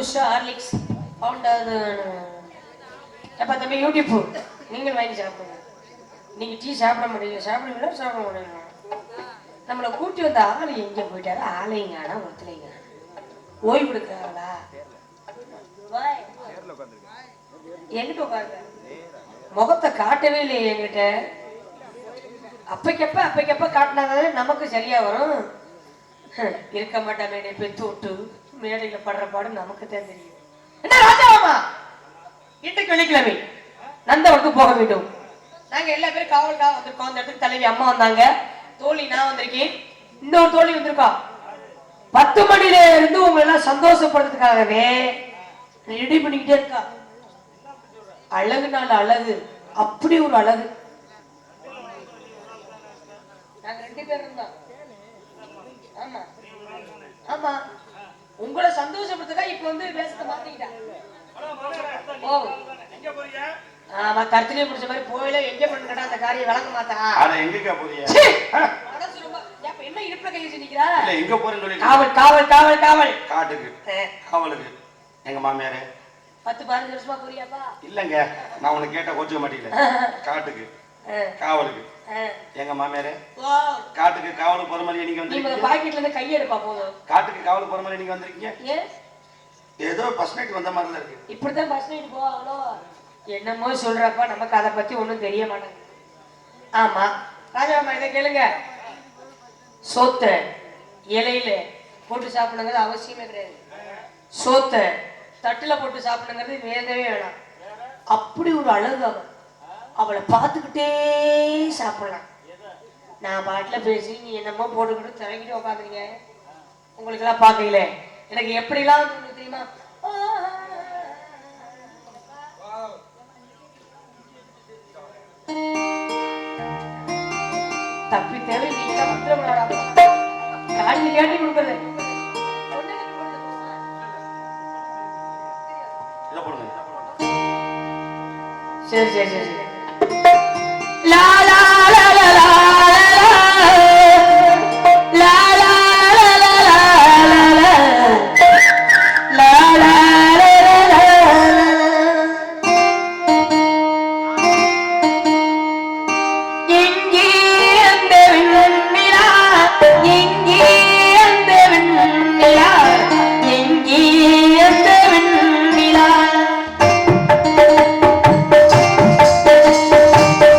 Horlicks founder எப்போ தம்பி YouTube நீங்கள் வாங்கி சாப்பிடுங்க. நீங்கள் டீ சாப்பிட முடியல, சாப்பிடுவீங்களா சாப்பிட முடியல. நம்மளை கூட்டி வந்த ஆள் எங்கே போயிட்டாரு? ஆலைங்கானா ஒருத்தலைங்க ஓய்வு எடுக்கிறாங்களா? எங்கிட்ட உட்காருங்க. முகத்தை காட்டவே இல்லையே என்கிட்ட. அப்பைக்கப்ப காட்டினாதானே நமக்கு சரியா வரும். இருக்க மாட்டா மேடை பெத்து விட்டு மேடையில படுற பாடு நமக்கு தான் தெரியும். என்ன ராஜாவாமா, இன்றைக்கு வெள்ளிக்கிழமை நந்தவனுக்கு போக வேண்டும். நாங்க எல்லா பேரும் காவலுக்காக வந்திருக்கோம். அந்த இடத்துக்கு தலைவி அம்மா வந்தாங்க, தோழி நான் வந்திருக்கேன், இன்னொரு தோழி வந்திருக்கோம். 10 மணில இருந்து உங்களை எல்லாம் சந்தோஷப்படுறதுக்காகவே ரெடி பண்ணிக்கிட்டே இருக்கா. அழகுனால அழகு, அப்படி ஒரு அழகு. நாங்க 2 பேர் இருந்தோம். ஆமா ஆமா, உங்களை சந்தோஷப்படுத்துக்கா இப்ப வந்து பேசத்தை மாத்திக்கிட்டா. ஆமா, கருத்திலே முடிச்ச மாதிரி போயில எங்க பண்ணா அந்த காரியம் விளங்க மாட்டா. எங்க போறீங்க? என்ன இடுப்புல கை வச்சு நிக்கிறா? எங்க போறேன்னு சொல்லி காவல் காவல் காவல் காவல் காட்டுக்கு காவலுக்கு. எங்க மாமியாரே 10-15 வருஷமா போறியாப்பா? இல்லங்க, நான் உனக்கு கேட்ட கொஞ்சம் மாட்டீங்களே. காட்டுக்கு காவலுக்கு எங்க மாமியாரே காட்டுக்கு காவலுக்கு போற மாதிரி நீங்க வந்து பாக்கெட்ல இருந்து கையை எடுப்பா போதும். காட்டுக்கு காவலுக்கு போற மாதிரி நீங்க வந்திருக்கீங்க. ஏதோ பஸ் நைட் வந்த மாதிரி இருக்கு. இப்படிதான் பஸ் நைட் போவாங்களோ என்னமோ சொல்றப்ப நமக்கு அதை பத்தி ஒண்ணும் தெரிய மாட்டேங்குது. ஆமா ராஜாமா, இதை கேளுங்க. சோத்த இலையில போட்டு சாப்பிடுங்கிறது அவசியமே கிடையாது. சோத்த தட்டுல போட்டு சாப்பிடுங்கிறது வேண்டவே வேணாம். அப்படி ஒரு அழகு அவன். அவளை பார்த்துக்கிட்டே சாப்பிடலாம். நான் பாட்டுல பேசி நீ என்னமோ போட்டுக்கிட்டு திறங்கிட்டு உட்காந்துருங்க. உங்களுக்கு எல்லாம் பார்க்கல எனக்கு எப்படிலாம் தெரியுமா? தப்பி தேவை நீங்க வந்துடா காடி கேட்டி கொடுக்குறது. சரி சரி சரி லா லா லா லா லா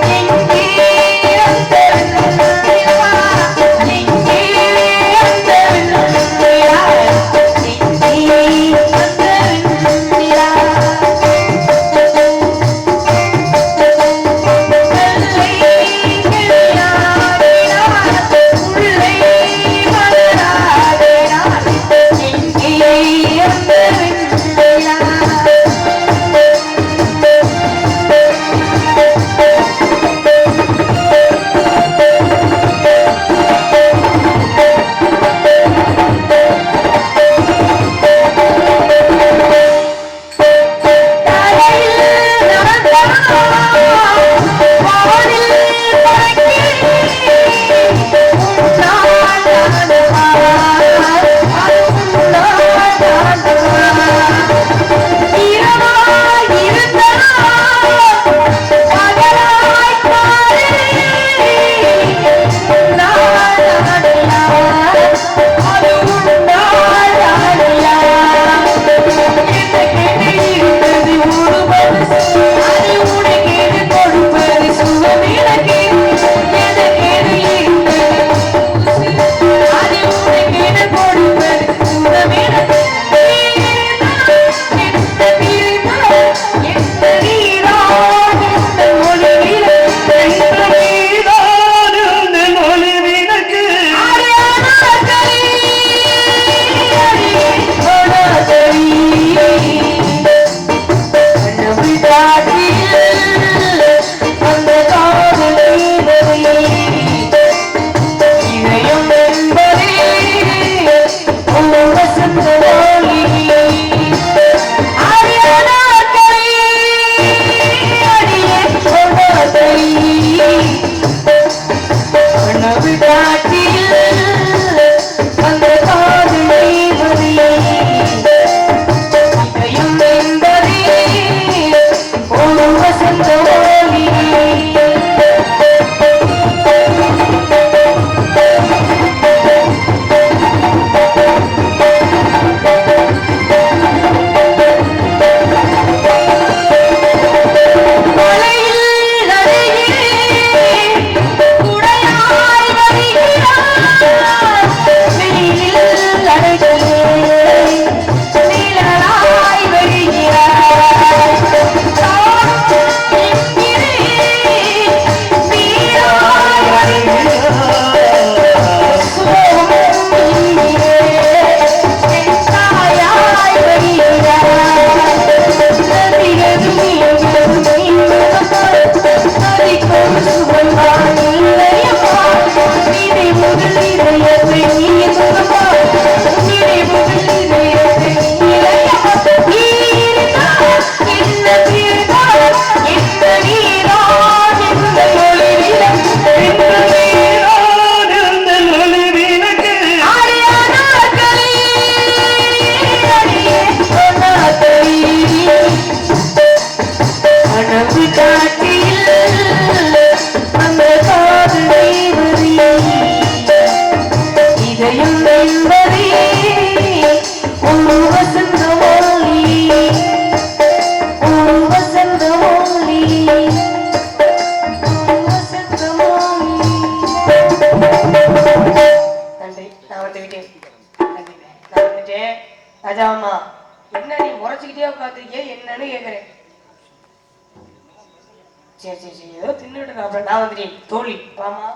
Thank you. நீ முறைச்சிக்கிட்டே உட்காந்துருக்கிய என்னன்னு கேக்குறேன். சரி சரி சரி ஏதோ தின்னுட்டு அப்புறம் நான் வந்துட்டேன் தோழி பாமா.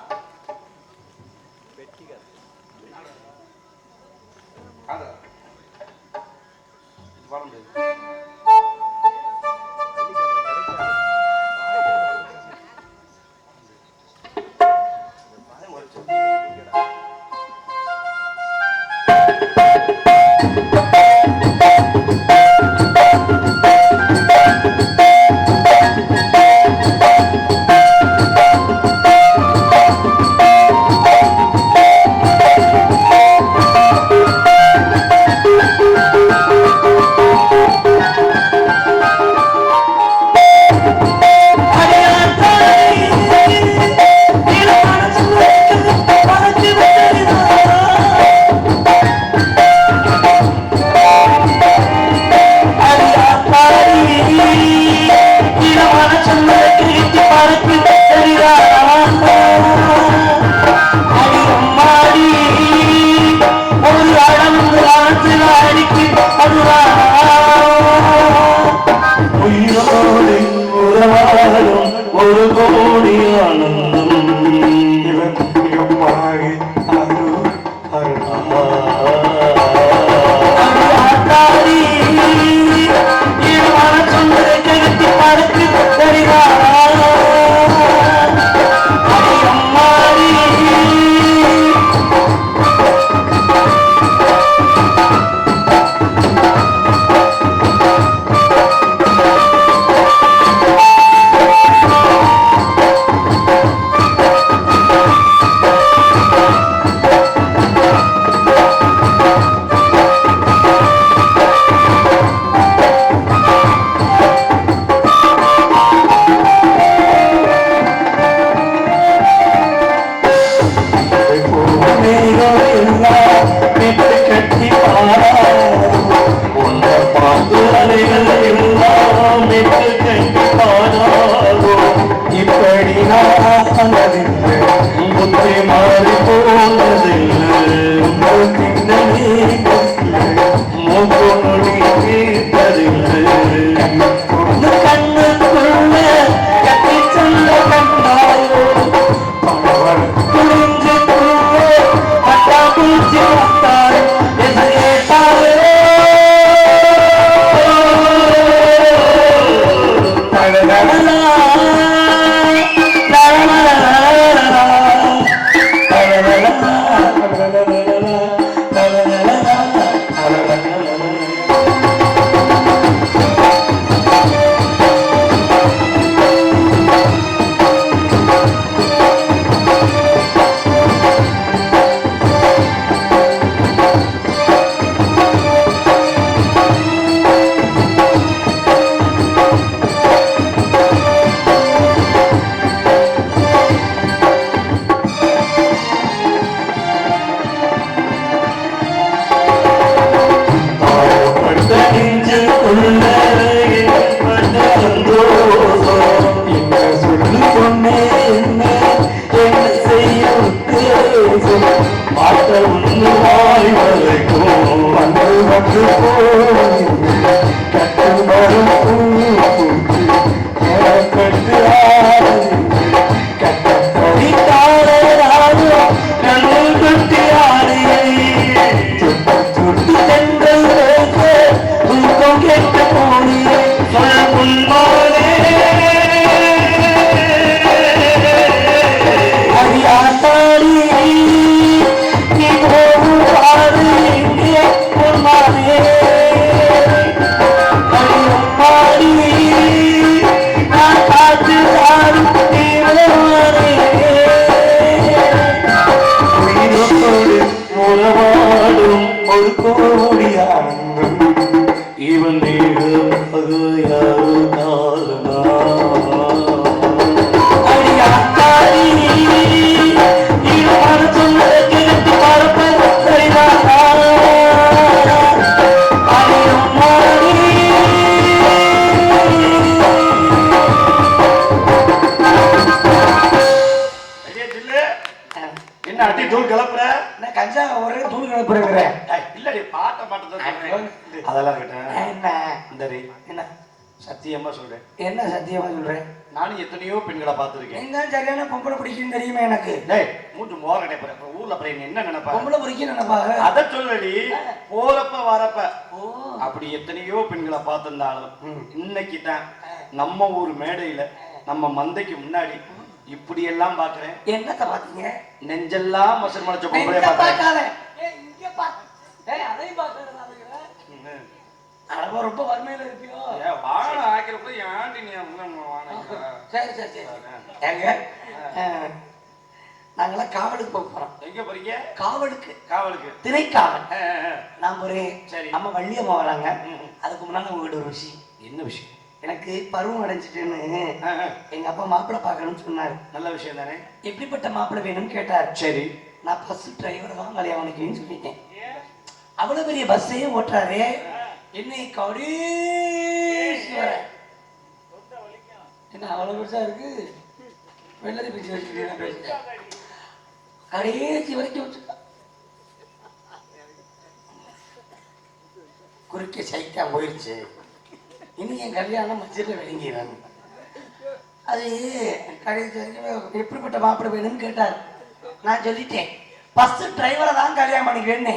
அதெல்லாம் இருக்கட்டும். இந்த என்ன சத்தியமா சொல்றேன். என்ன சத்தியமா சொல்றேன்? நானும் எத்தனையோ பெண்களை பார்த்துருக்கேன். நீங்க சரியான பொம்பளை பிடிக்கும் தெரியுமே எனக்கு. டேய் மூட்டு மோர கடைப்பற ஊர்ல அப்புறம் என்ன நினைப்பா? பொம்பளை பிடிக்கும் நினைப்பாங்க. அத சொல்லடி. போறப்ப வரப்ப அப்படி எத்தனையோ பெண்களை பார்த்திருந்தாலும் இன்னைக்கு தான் நம்ம ஊர் மேடையில நம்ம மந்தைக்கு முன்னாடி இப்படி எல்லாம் பாக்குறேன். என்னத்த பாத்தீங்க? நெஞ்செல்லாம் மசர் மலைச்ச பொம்பளை பார்த்தேன். இங்க பா. டேய் அதையும் பாக்குறேன். அட ரொம்ப வறுமையில இருப்பியோ? வாழ ஆக்கிறப்ப ஏன்டி நீ வாங்க. சரி சரி சரி. ஏங்க நாங்களாம் காவலுக்கு போக போறோம். எங்க போறீங்க? காவலுக்கு. காவலுக்கு திணைக்காவல். நான் ஒரு சரி நம்ம வள்ளியம்மா வராங்க. அதுக்கு முன்னாடி உங்ககிட்ட ஒரு விஷயம். என்ன விஷயம்? எனக்கு பருவம் அடைஞ்சிட்டுன்னு எங்க அப்பா மாப்பிள்ளை பார்க்கணும்னு சொன்னாரு. நல்ல விஷயம் தானே. எப்படிப்பட்ட மாப்பிள்ளை வேணும்னு கேட்டார். சரி நான் பஸ் டிரைவர் தான் கல்யாணம் சொல்லிட்டேன். அவ்வளவு பெரிய பஸ்ஸையே ஓட்டுறாரு. என்னை கடைசி வர என்ன அவ்வளவு பெருசா இருக்கு. வெள்ளரி பேச்சு வச்சுக்கிட்டு கடைசி வரைக்கும் வச்சுக்கா. குறுக்கே சைத்தா போயிடுச்சு. இனி என் கல்யாணம் மஞ்சள் விளங்கிறாங்க. அது கடைசி வரைக்கும் எப்படிப்பட்ட மாப்பிள்ளை வேணும்னு கேட்டார். நான் சொல்லிட்டேன் பஸ் டிரைவரை தான் கல்யாணம் பண்ணிக்கிறேன்னு.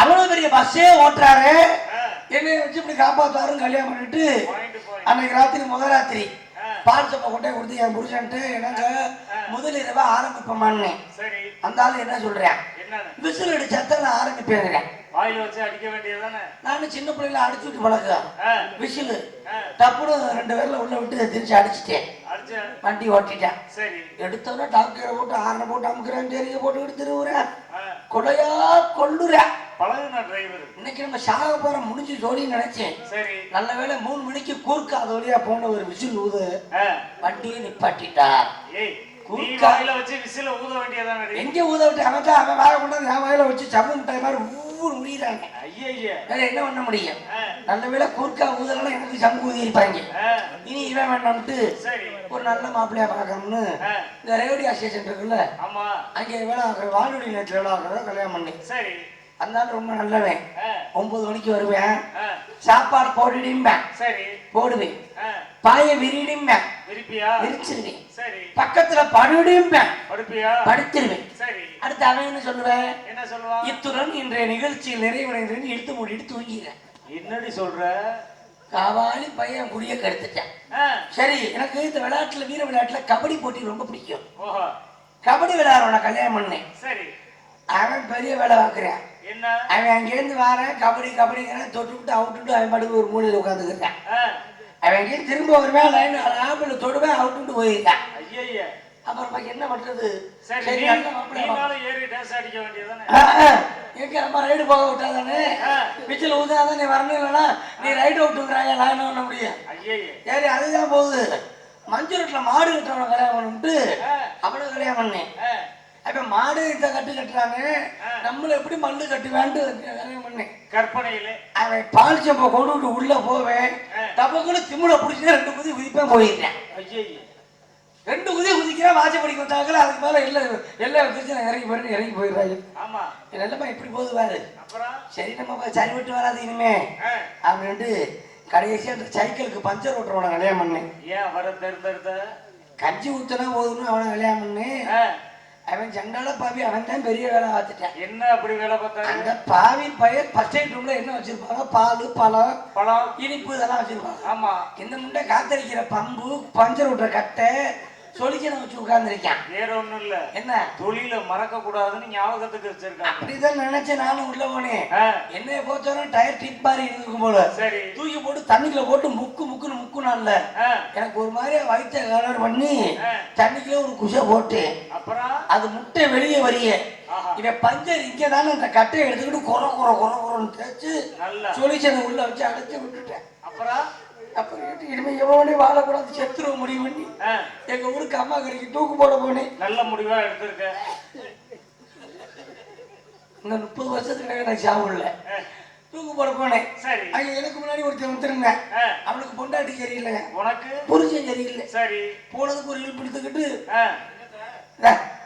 அவ்வளவு பெரிய பஸ்ஸே ஓட்டுறாரு. என்னைய வச்சு இப்படி காப்பாத்தாரும் கல்யாணம் பண்ணிட்டு அன்னைக்கு ராத்திரி முதல் ராத்திரி பால் சப்பை கொண்டே கொடுத்து என் புருஷன்ட்டு எனக்கு முதல் இரவா ஆரம்பிப்போமான்னு. அந்த ஆளு என்ன சொல்றேன்? விசில் அடிச்சா நான் ஆரம்பிப்பேன். வாயில வச்சு அடிக்க வேண்டியதானே. நானும் சின்ன பிள்ளைல அடிச்சு விட்டு பழக்கம். விசில் டப்புனு 2 பேர்ல உள்ள விட்டு திருச்சி அடிச்சுட்டேன். வண்டி ஓட்டிட்டேன். சரி எடுத்தோன்னா டாக்டரை போட்டு ஆரனை போட்டு அமுக்குறேன். தெரிய போட்டு திருவுறேன். கொலையா கொள்ளுறேன். பழகுன டிரைவர். இன்னைக்கு நம்ம சாக போற முடிஞ்சு ஜோடின்னு நினைச்சேன். சரி நல்ல வேளை 3 மணிக்கு கூர்க்கா அது வழியா போன ஒரு விசில் ஊது வண்டியை நிப்பாட்டிட்டார். வாயில வச்சு விசில ஊத வேண்டியதானே. எங்க ஊத விட்டு அவன் தான் அவன் வாய கொண்டாந்து என் வாயில வச்சு சம முட்டாய் மாதிரி ஊர் முடியிறாங்க. ஐயா வேற என்ன பண்ண முடியும்? நல்ல வேளை கூர்க்கா ஊதலாம் எனக்கு சங்கு ஊதி இருப்பாங்க. இனி இவன் வேண்டாம்ட்டு ஒரு நல்ல மாப்பிள்ளையா பார்க்கணும்னு இந்த ரேடியோ ஸ்டேஷன் இருக்குல்ல, அங்கே வேலை ஆகிற வானொலி நேரத்தில் வேலை ஆகிறத கல்யாணம் பண்ணி. சரி அந்த ரொம்ப நல்லவன். 9 மணிக்கு வருவேன். சாப்பாடு போட்டுடிம்பேன். சரி போடுவேன். பாய விரிடிம்பேன். விரிச்சிருவேன். பக்கத்துல படுடிம்பேன். படுத்துருவேன். அடுத்து அவன் என்ன சொல்லுவேன்? என்ன சொல்லுவான்? இத்துடன் இன்றைய நிகழ்ச்சியில் நிறைவடைந்து இழுத்து மூடிட்டு தூங்கிறேன். என்னடி சொல்ற? காவாலி பையன் குடிய கெடுத்துட்டேன். சரி எனக்கு இந்த விளையாட்டுல வீர விளையாட்டுல கபடி போட்டி ரொம்ப பிடிக்கும். கபடி விளையாடுறவன கல்யாணம் பண்ணேன். சரி அவன் பெரிய வேலை பார்க்குறேன். அவன் அங்கேருந்து வரேன் கபடி கபடிங்கிறான். தொட்டுவிட்டு அவுட்டு அவன் படுக்க ஒரு மூலையில் உட்காந்துக்கிறேன். அவன் அங்கேயும் திரும்ப வருவேன். லைன் ஆப்பிள் தொடுவேன் அவுட்டு போயிருக்கான். அப்புறம் என்ன பண்றது? எங்க நம்ம ரைடு போக விட்டாதானே பிச்சில் ஊதாதான் நீ வரணும். இல்லைன்னா நீ ரைடு விட்டுக்கிறாங்க லைன் பண்ண முடியும். சரி அதுதான் போகுது. மஞ்சள் ரோட்ல மாடு கட்டுறவன கல்யாணம் பண்ணிட்டு அவனை கல்யாணம் பண்ணேன். அப்ப மாடு இந்த கட்டு கட்டுறாங்க, நம்மள எப்படி மல்லு கட்டுவேன்ட்டு கல்யாணம் பண்ணேன். கற்பனையில அவன் பால் சம்பை கொண்டு விட்டு உள்ள போவேன். டபக்குன்னு திமுல பிடிச்சி 2 குதி குதிப்பேன் போயிருக்கேன். 2 குதி குதிக்கிறேன். வாசப்படி வந்தாங்களே அதுக்கு மேல எல்லாம் வச்சு நான் இறங்கி போயிடுறாங்க. ஆமா நிலைமை இப்படி போகுது பாரு. சரி நம்ம சரி விட்டு வராது இனிமே அப்படின்ட்டு கடைசியா அந்த சைக்கிளுக்கு பஞ்சர் ஓட்டுறவன கல்யாணம் பண்ணேன். ஏன் வர தேர்ந்தெடுத்த? கஞ்சி ஊத்துனா போதுன்னு அவனை கல்யாணம் பண்ணேன். அவன் ஜண்டால பாவி அவன் தான் பெரிய வேலை பார்த்துட்டான். என்ன அப்படி வேலை பார்த்தாங்க? அந்த பாவி பையன் ஃபர்ஸ்ட் எய்ட் ரூம்ல என்ன வச்சிருப்பாங்க? பால் பழம் இனிப்பு இதெல்லாம் வச்சிருப்பாங்க. ஆமா இந்த முண்டை காத்தடிக்கிற பம்பு பஞ்சர் விட்டுற கட்டை சொல்லிக்கணும் வச்சு உட்கார்ந்துருக்கேன். வேற ஒண்ணும் இல்ல. என்ன தொழில மறக்க கூடாதுன்னு ஞாபகத்துக்கு வச்சிருக்காங்க. அப்படிதான் நினைச்சேன் நானும் உள்ள போனேன். என்னைய போச்சோம் டயர் டிப் மாதிரி இருக்கும் போல. சரி தூக்கி போட்டு தண்ணிக்குள்ள போட்டு முக்குனால எனக்கு ஒரு மாதிரியா வயிற்ற கலர் பண்ணி தண்ணிக்குள்ள ஒரு குஷை போட்டு அப்புறம் அது முட்டை வெளியே வரிய இவன் பஞ்சர் இங்க தானே அந்த கட்டையை எடுத்துக்கிட்டு குறன்னு தேய்ச்சு சொல்லிச்சனை உள்ள வச்சு அடைச்சு விட்டுட்டேன். அப்புறம் இனிமே எவ்வளோ வாழக்கூடாது செத்துருவ முடிவு பண்ணி எங்க ஊருக்கு அம்மா கறிக்கு தூக்கு போட போனேன். நல்ல முடிவா எடுத்திருக்க. இந்த 30 வருஷத்துக்கு எனக்கு சாவுல தூக்கு போட போனேன். சரி அங்க எனக்கு முன்னாடி ஒருத்தன் வந்துருந்தேன். அவனுக்கு பொண்டாட்டி சரியில்லை, உனக்கு புருஷன் சரியில்லை. சரி போனதுக்கு ஒரு இழுப்பு எடுத்துக்கிட்டு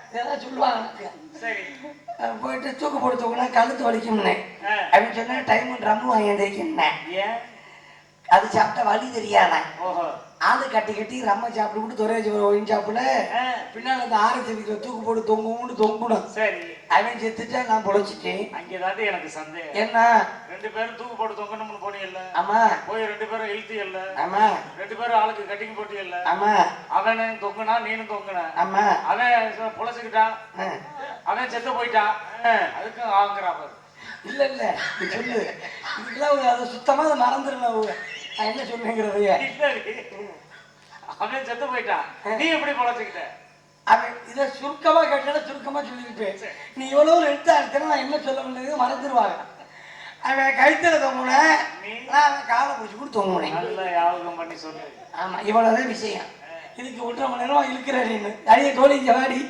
இதெல்லாம் சொல்லுவாங்க. சரி போயிட்டு தூக்கு போட்டு தூக்குனா கழுத்து வலிக்கும்னே அப்படின்னு சொன்னா டைம் ட்ரம் வாங்கி எந்திரிக்கேன். ஏன்? அது சாப்பிட்டா வலி தெரியாத ஓஹோ. ஆளு கட்டி கட்டி ரம்ம சாப்பிட்டு விட்டு துறையாச்சு ஒயின் சாப்பிட பின்னால அந்த ஆரஞ்சு தூக்கு போட்டு தொங்கணும். சரி, அவன் செத்துட்டா நான் பொழைச்சிட்டேன். அங்கேதாண்டி எனக்கு சந்தேகம். என்ன 2 பேரும் தூக்கு போட்டு தொங்கணும்னு போனீங்கல்ல? ஆமா போய் 2 பேரும் இழுத்தியல்ல? ஆமா 2 பேரும் ஆளுக்கு கட்டிங் போட்டியல்ல? ஆமா அவனும் தொங்குனா நீனும் தொங்குன. ஆமா அவன் பொழைச்சுக்கிட்டான், ஆ. அவன் செத்து போயிட்டான். அதுக்கும் ஆங்குறான் பாரு. இல்ல இல்ல நீ சொல்லு. இதுக்கெல்லாம் அதை சுத்தமா அதை மறந்துடணும். நான் என்ன சொன்னேங்கிறது இல்லடி, அவன் செத்து போயிட்டான், நீ எப்படி பொழைச்சுக்கிட்ட? அவன் இதை சுருக்கமா கேட்டால சுருக்கமா சொல்லிக்கிட்டு நீ எவ்வளவு எடுத்தா எடுத்தா நான் என்ன சொல்ல வேண்டியது மறந்துடுவாங்க. அவன் கழுத்துல தொங்குன, நான் அவன் காலை பிடிச்சி கூட தொங்குனேன். நல்ல யாபகம் பண்ணி சொல்லு. ஆமா இவ்வளவுதான் விஷயம். இதுக்கு 1.5 மணி நேரமா இழுக்கிற நீ அடிய தோழி இங்க வாடி.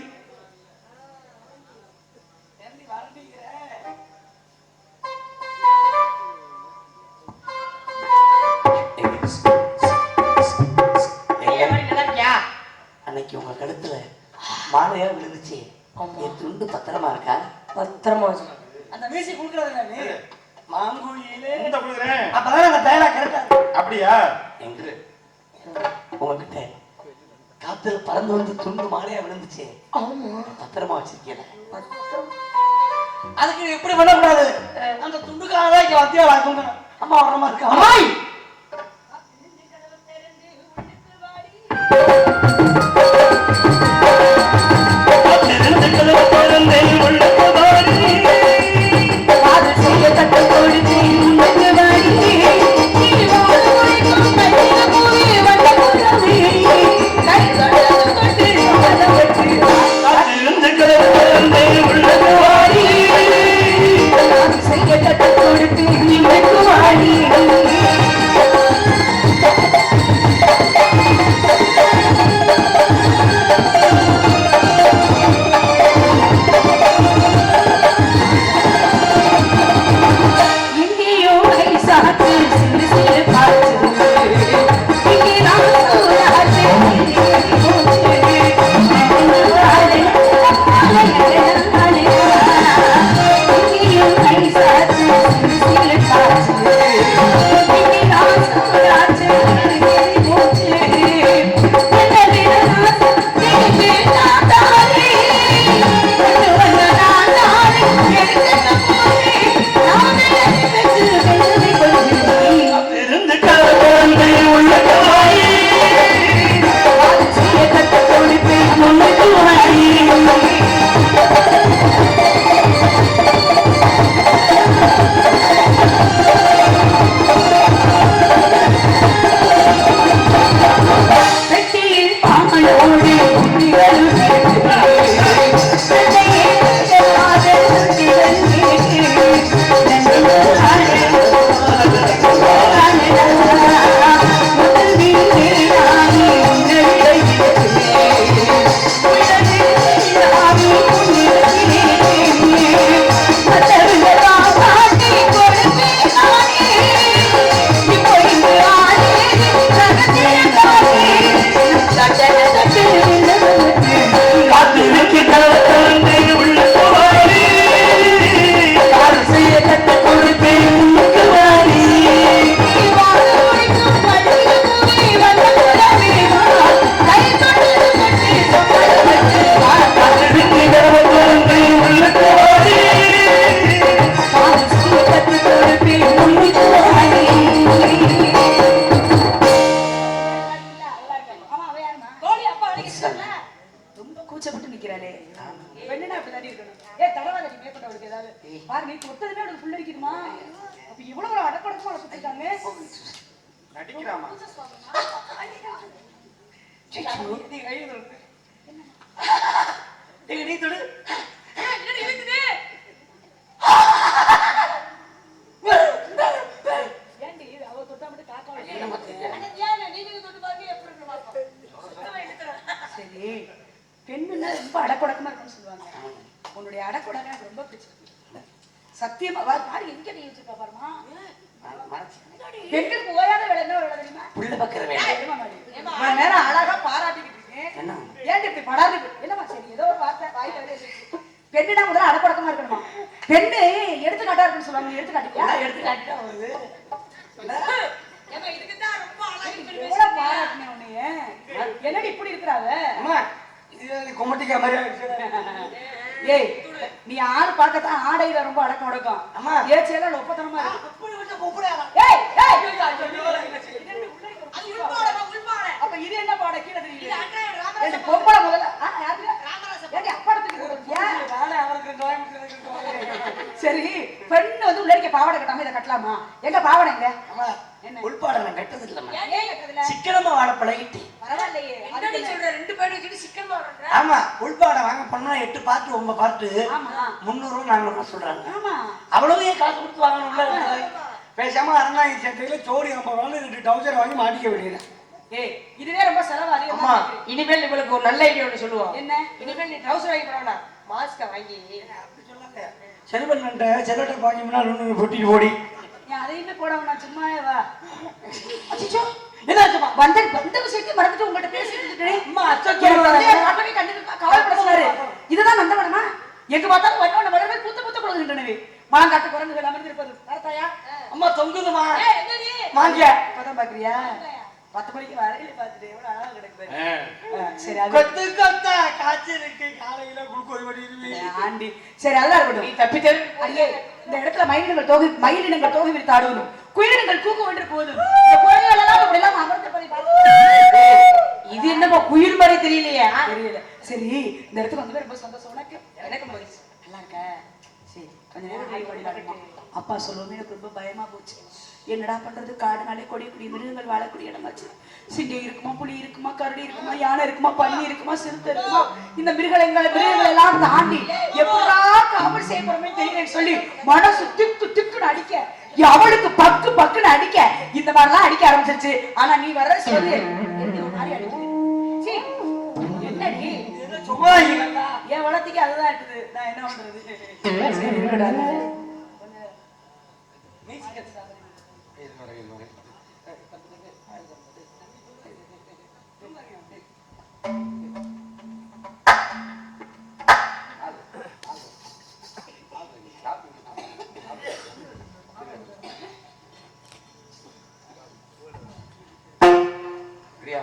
அன்னைக்கு உங்க கழுத்துல மாலையா விழுந்துச்சு, என் துண்டு பத்திரமா இருக்கா? பத்திரமா வச்சு அந்த மியூசிக் கொடுக்கறது மாங்குயிலே அப்பதான் அந்த டயலா கரெக்டா அப்படியா? எங்க உங்ககிட்ட காத்துல பறந்து வந்து துண்டு மாலையா விழுந்துச்சு, பத்திரமா வச்சிருக்கேன். அதுக்கு எப்படி பண்ணக்கூடாது, அந்த துண்டுக்காக தான் இங்க வத்தியா வாக்குங்க. அம்மா வர மாதிரி இருக்கா? அம்மாய் நடிக்கிறாமா? நீ தொடு சரி. பெண்ணுன்னா ரொம்ப அடக்குடக்கமா இருக்குன்னு சொல்லுவாங்க. உன்னுடைய அடக்குடக்க எனக்கு ரொம்ப பிடிச்சிருக்கு. சத்தியமா பாரு எங்க நீ வச்சிருக்கா பாருமா. பெண்களுக்கு ஓயாத வேலை என்ன வேலை தெரியுமா? புள்ள பக்கிற வேலை. நேரம் அழகா பாராட்டிக்கிட்டு இருக்கேன். ஏன் இப்படி படாது? என்னமா சரி ஏதோ ஒரு வார்த்தை வாயில பெண்ணுனா முதல்ல அடக்குடக்கமா இருக்கணும். அப்படி எடுத்து காட்டியா? எடுத்து காட்டிட்டா வருது. ஏம்மா, இதுக்குதான் ரொம்ப அழகுன்னு சொல்லி எவ்வளவு பாராட்டுனேன் உன்னைய. என்னடி இப்படி இருக்கிறாவ? அம்மா இது கொமட்டிக்கா மாதிரி ஆயிடுச்சு. ஏய், நீ ஆள் பார்க்கத்தான் ஆடையில ரொம்ப அடக்கம் அடக்கம். அம்மா. ஏச்செல்லாம் ஒப்பத்தனமா இருக்கு. அப்படி விட்டு கூப்பிடாத. ஏய், ஏய், ஐயோ, ஐயோ, ஐயோ, இது என்ன உள்ளே இருக்கு? அப்ப இது என்ன பாடம் கீழே தெரியல? ஏய், பொம்பளை முதல்ல. யாரு? ஏடி, அப்பாடத்துக்கு கொடுத்தியா? நானே அவருக்கு கோயம்புத்தூருக்கு சரி, பெண் வந்து உள்ள இருக்க பாவாடை கட்டாம இதை கட்டலாமா? எங்க பாவாடை எங்க? அம்மா என்ன? உள்பாட நான் கட்டது இல்லம்மா. ஏன் கட்டதுல? சிக்கனமா வாழ பழகிட்டு. பரவாயில்லையே. என்னடி சொல்ற? ரெண்டு பேரும் வச்சுட்டு சிக்கன் வாங்குறேன். ஆமா உள்பாட வாங்க போனா 8 பார்ட் 9 பார்ட் ஆமா. 300 400 சொல்றாங்க. ஆமா. அவ்வளவு ஏன் காசு கொடுத்து வாங்கணும்ல? பேசாம அரணாங்கி சட்டையில ஜோடி 50 வாங்கி 2 டவுசர் வாங்கி மாட்டிக்க வேண்டியது. ஏய், இதுவே ரொம்ப செலவு அதிகமா அம்மா இருக்கு. இனிமேல் உங்களுக்கு ஒரு நல்ல ஐடியா ஒன்று சொல்லுவோம். என்ன? இனிமேல் நீ ட்ரவுசர் வாங்கி போறவனா மாஸ்க வாங்கி அப்படி சொல்லாத. செல்வன்ட்ட செல்லட்ட பாக்கியம்னா ஒண்ணு பொட்டிட்டு ஓடி. ஏன் அதையுமே போடாம நான் சும்மாவே வா. அச்சச்சோ என்னாச்சுமா? வந்த விஷயத்தையும் மறந்துட்டு உங்கள்ட்ட பேசிட்டு இருக்கேன். அம்மா அச்சச்சோ காட்டவே கண்டிப்பா கவலைப்பட சொன்னாரு. இதுதான் நந்தவனமா? எங்க பார்த்தாலும் வண்ணவன வரவே பூத்த பூத்த கொடுக்கின்றனவே. மாங்காட்டு குரங்குகள் அமர்ந்திருப்பது பார்த்தாயா? அம்மா தொங்குதுமா. ஏய், என்னடி? மாங்க இப்பதான் பாக்குறியா? 10 மணிக்கு வரையில பார்த்துட்டு எவ்வளவு அழகா கிடக்குது. சரி, அது கொத்து கொத்தா காய்ச்சல் இருக்கு காலையில குளுக்கோஸ் வடியிருவி. ஆண்டி. சரி, அதெல்லாம் நீ இருக்கட்டும். தப்பி தரு. ஐயே, இந்த இடத்துல மயிலினங்கள் தோகை விரித்து ஆடுவதும் குயிலினங்கள் கூக்கு வென்று போவதும் இந்த குழந்தைகள் எல்லாம் அப்படி எல்லாம் அமர்ந்தபடி பார்த்து இது என்னப்பா குயில் மாதிரி தெரியலையே? தெரியல. சரி, இந்த இடத்துக்கு வந்து ரொம்ப சந்தோஷம். உனக்கு எனக்கு மகிழ்ச்சி. நல்லா இருக்க? சரி, கொஞ்ச நேரம் ஹை பண்ணிடலாமா? அப்பா சொல்லுவோமே எனக்கு ரொம்ப பயமா போச்சு. என்னடா பண்றது? காடுனாலே கொடி மிருகங்கள் வாழக்கூடிய இடமாச்சு. சிங்கம் இருக்குமா, புலி இருக்குமா, கரடி இருக்குமா, யானை இருக்குமா, பன்னி இருக்குமா, சிறுத்தை இருக்குமா, இந்த மிருகங்கள் எல்லாம் தாண்டி எப்படா காவல் செய்ய போறோமே தெரியலன்னு சொல்லி மனசு திக்கு திக்குன்னு அடிக்க, அவளுக்கு பக்கு பக்குன்னு அடிக்க, இந்த மாதிரிலாம் அடிக்க ஆரம்பிச்சிருச்சு. ஆனா நீ வர்ற சொல்லு என்னடி சும்மா என் வளர்த்திக்கு அதுதான் இருக்குது. நான் என்ன பண்றது? சரி, இருக்கடா. பிரியா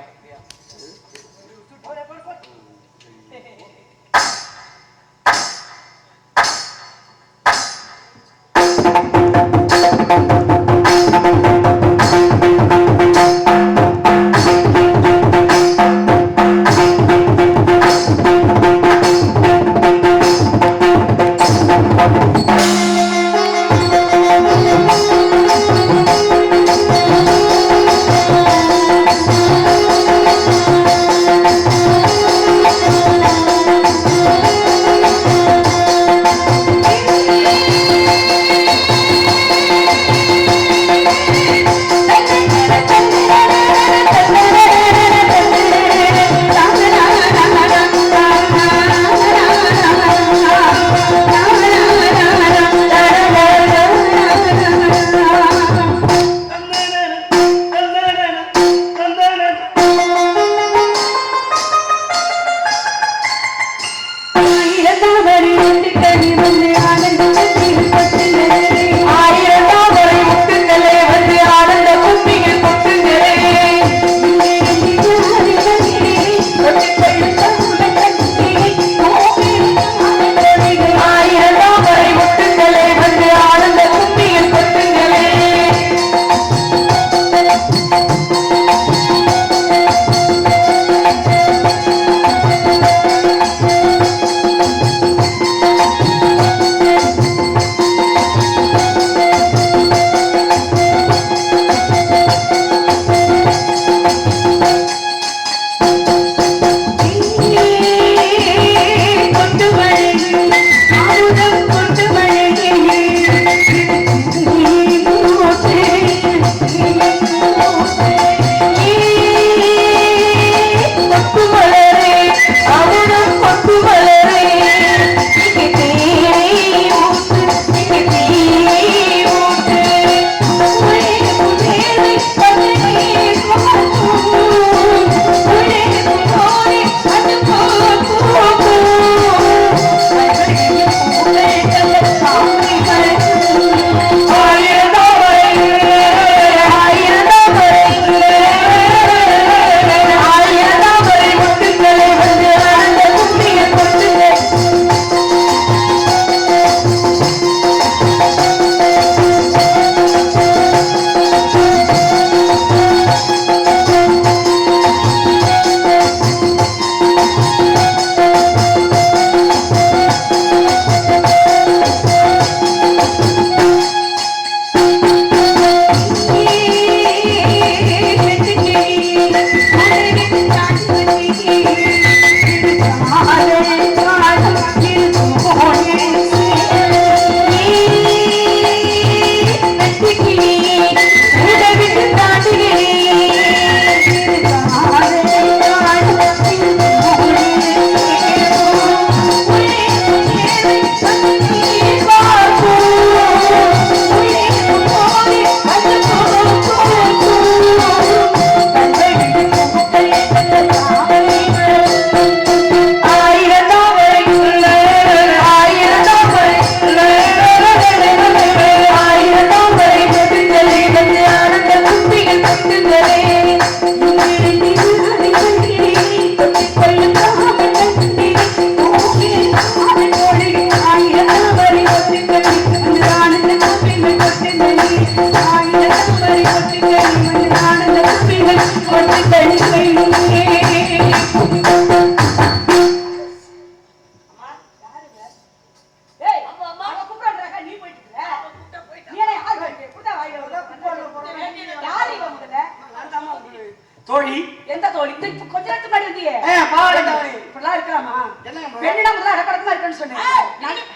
தோழி எந்த தோழி கொஞ்ச நேரத்துக்கு முன்னாடி வந்தியே பாவாடை தாவணி. இப்படிலாம் இருக்கலாமா என்னங்க பெண்ணிடம் முதல்ல அடக்கடக்கமா இருக்குன்னு சொன்னேன்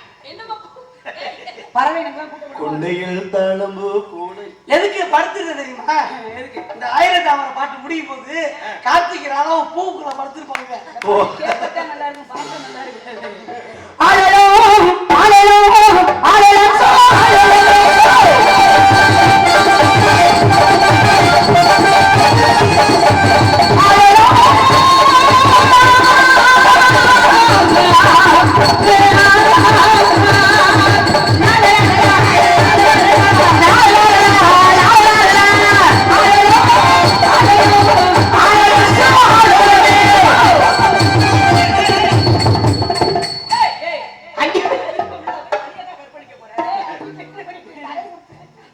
பறவை கொண்டையில் தளம்பு கூட எதுக்கு படுத்துருக்க தெரியுமா? எதுக்கு இந்த ஆயிரத்தாமரை பாட்டு முடியும் போது கார்த்திகை ராதாவும் பூக்குள்ள படுத்துருப்பாங்க. கேட்கத்தான் நல்லா இருக்கும் பார்க்க நல்லா இருக்கு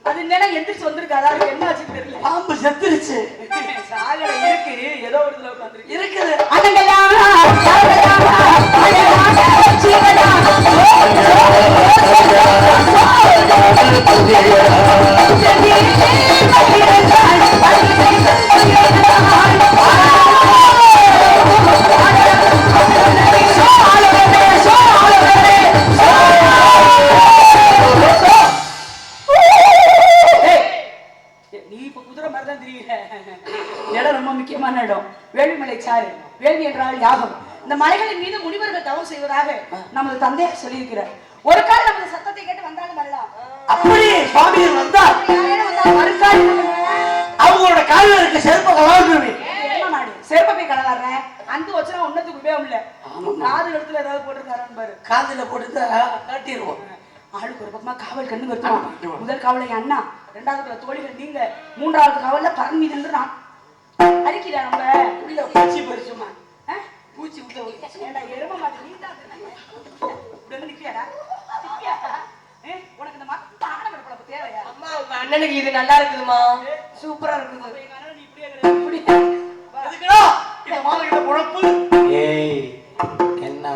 அது என்னன்னா எந்திரிச்சு வந்திருக்காதா அதுக்கு என்ன ஆச்சு தெரியல பாம்பு செத்துருச்சு. சாகர இருக்கு ஏதோ ஒரு இதுல உட்காந்துருக்கு இருக்குது. நீ இப்ப குதிரை மாதிரி தான் தெரியுற இடம் ரொம்ப முக்கியமான இடம் வேள்விமலை சாறு வேள்வி என்றால் யாகம் இந்த மலைகளின் மீது முனிவர்கள் தவம் செய்வதாக நமது தந்தையார் சொல்லியிருக்கிறார் ஒரு கால் நமது சத்தத்தை கேட்டு வந்தாலும் வரலாம் அப்படி சுவாமிகள் வந்தா யாரேனும் வந்தால் மறுக்கால் அவங்களோட காலில் இருக்க செருப்ப கலாண்டுருவேன். மாடு செருப்பை போய் கலவாடுறேன் அந்த வச்சுனா ஒன்னத்துக்கு உபயோகம் இல்ல காது இடத்துல ஏதாவது போட்டிருக்காரான்னு பாரு காதுல போட்டு காட்டிடுவோம். ஆளுக்கு ஒரு பக்கமா காவல் கண்ணு வருத்துவான் முதல் காவலை என் அண்ணா இரண்டாவது தோழிகள் நீங்க மூன்றாவது காவல்ல பரன் மீது நின்று நான் அடிக்கிறா நம்ம உள்ள பூச்சி பறிச்சுமா பூச்சி விட்ட ஏண்டா எரும மாட்டு நீ தான் இப்படி நிக்கியாடா உனக்கு இந்த மத்த ஆன கடப்பட தேவையா அம்மா உங்க அண்ணனுக்கு இது நல்லா இருக்குதுமா சூப்பரா இருக்குது எங்க அண்ணன் நீ இப்படியே எதுக்குடா இந்த மாலையோட குழப்பு? ஏய் என்ன